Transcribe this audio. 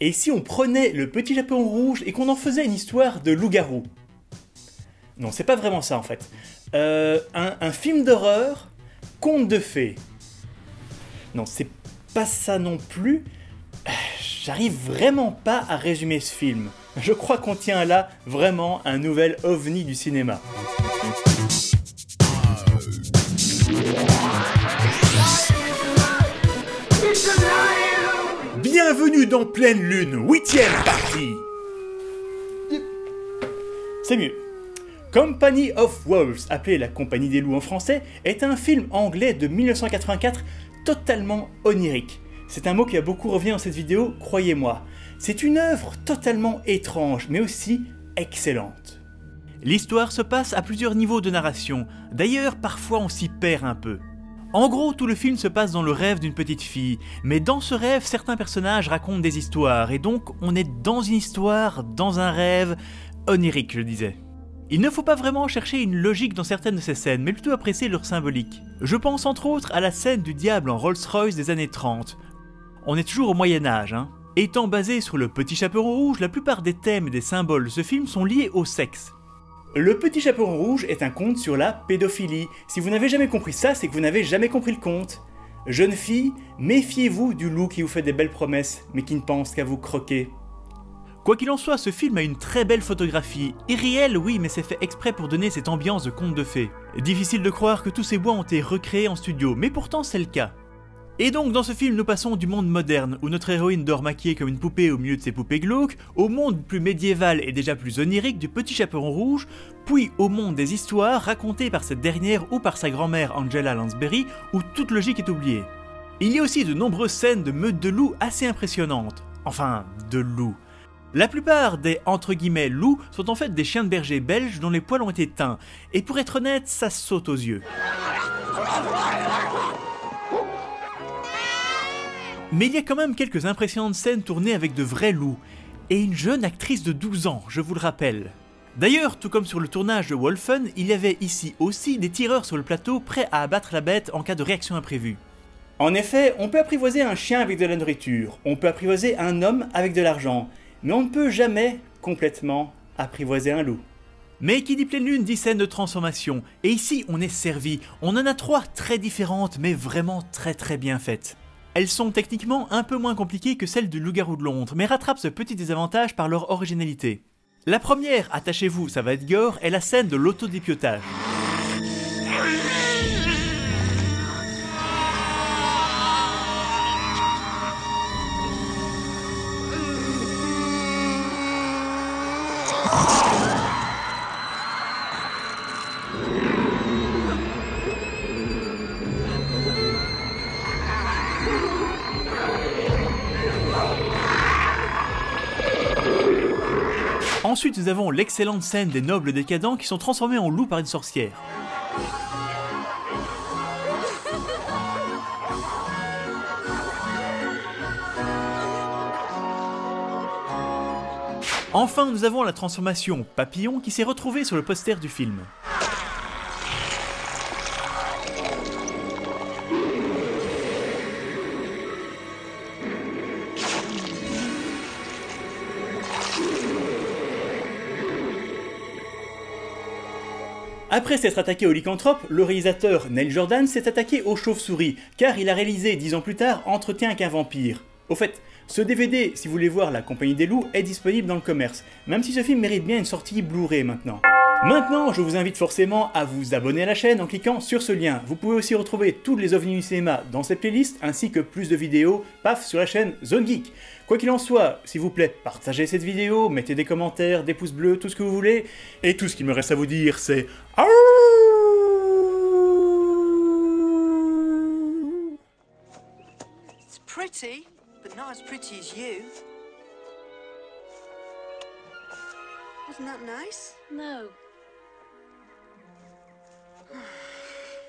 Et si on prenait le Petit Chaperon Rouge et qu'on en faisait une histoire de loup-garou? Non, c'est pas vraiment ça en fait. Un film d'horreur, conte de fées. Non, c'est pas ça non plus. J'arrive vraiment pas à résumer ce film. Je crois qu'on tient là vraiment un nouvel ovni du cinéma. Bienvenue dans Pleine Lune, 8ème partie. C'est mieux. Company of Wolves, appelé La Compagnie des Loups en français, est un film anglais de 1984 totalement onirique. C'est un mot qui a beaucoup revenu dans cette vidéo, croyez-moi. C'est une œuvre totalement étrange, mais aussi excellente. L'histoire se passe à plusieurs niveaux de narration, d'ailleurs parfois on s'y perd un peu. En gros, tout le film se passe dans le rêve d'une petite fille, mais dans ce rêve, certains personnages racontent des histoires, et donc on est dans une histoire, dans un rêve onirique, je disais. Il ne faut pas vraiment chercher une logique dans certaines de ces scènes, mais plutôt apprécier leur symbolique. Je pense entre autres à la scène du diable en Rolls-Royce des années 30. On est toujours au Moyen-Âge, hein. Étant basé sur le Petit Chaperon Rouge, la plupart des thèmes et des symboles de ce film sont liés au sexe. Le Petit Chaperon Rouge est un conte sur la pédophilie. Si vous n'avez jamais compris ça, c'est que vous n'avez jamais compris le conte. Jeune fille, méfiez-vous du loup qui vous fait des belles promesses, mais qui ne pense qu'à vous croquer. Quoi qu'il en soit, ce film a une très belle photographie. Irréelle, oui, mais c'est fait exprès pour donner cette ambiance de conte de fées. Difficile de croire que tous ces bois ont été recréés en studio, mais pourtant c'est le cas. Et donc dans ce film, nous passons du monde moderne, où notre héroïne dort maquillée comme une poupée au milieu de ses poupées glauques, au monde plus médiéval et déjà plus onirique du Petit Chaperon Rouge, puis au monde des histoires racontées par cette dernière ou par sa grand-mère Angela Lansbury, où toute logique est oubliée. Il y a aussi de nombreuses scènes de meutes de loups assez impressionnantes. Enfin, de loups. La plupart des entre guillemets loups sont en fait des chiens de berger belges dont les poils ont été teints, et pour être honnête, ça saute aux yeux. Mais il y a quand même quelques impressionnantes scènes tournées avec de vrais loups, et une jeune actrice de 12 ans, je vous le rappelle. D'ailleurs, tout comme sur le tournage de Wolfen, il y avait ici aussi des tireurs sur le plateau prêts à abattre la bête en cas de réaction imprévue. En effet, on peut apprivoiser un chien avec de la nourriture, on peut apprivoiser un homme avec de l'argent, mais on ne peut jamais complètement apprivoiser un loup. Mais qui dit pleine lune dit scène de transformation, et ici on est servi. On en a 3 très différentes, mais vraiment très bien faites. Elles sont techniquement un peu moins compliquées que celles du Loup-garou de Londres, mais rattrapent ce petit désavantage par leur originalité. La première, attachez-vous, ça va être gore, est la scène de l'autodépiotage. Ensuite, nous avons l'excellente scène des nobles décadents qui sont transformés en loups par une sorcière. Enfin, nous avons la transformation papillon qui s'est retrouvée sur le poster du film. Après s'être attaqué au lycanthrope, le réalisateur Neil Jordan s'est attaqué aux chauves-souris, car il a réalisé 10 ans plus tard Entretien avec un vampire. Au fait, ce DVD, si vous voulez voir La Compagnie des Loups, est disponible dans le commerce, même si ce film mérite bien une sortie Blu-ray maintenant. Maintenant, je vous invite forcément à vous abonner à la chaîne en cliquant sur ce lien. Vous pouvez aussi retrouver toutes les ovnis du cinéma dans cette playlist, ainsi que plus de vidéos, paf, sur la chaîne Zone Geek. Quoi qu'il en soit, s'il vous plaît, partagez cette vidéo, mettez des commentaires, des pouces bleus, tout ce que vous voulez, et tout ce qu'il me reste à vous dire, c'est... It's pretty, but not as pretty as you. Wasn't that nice? No.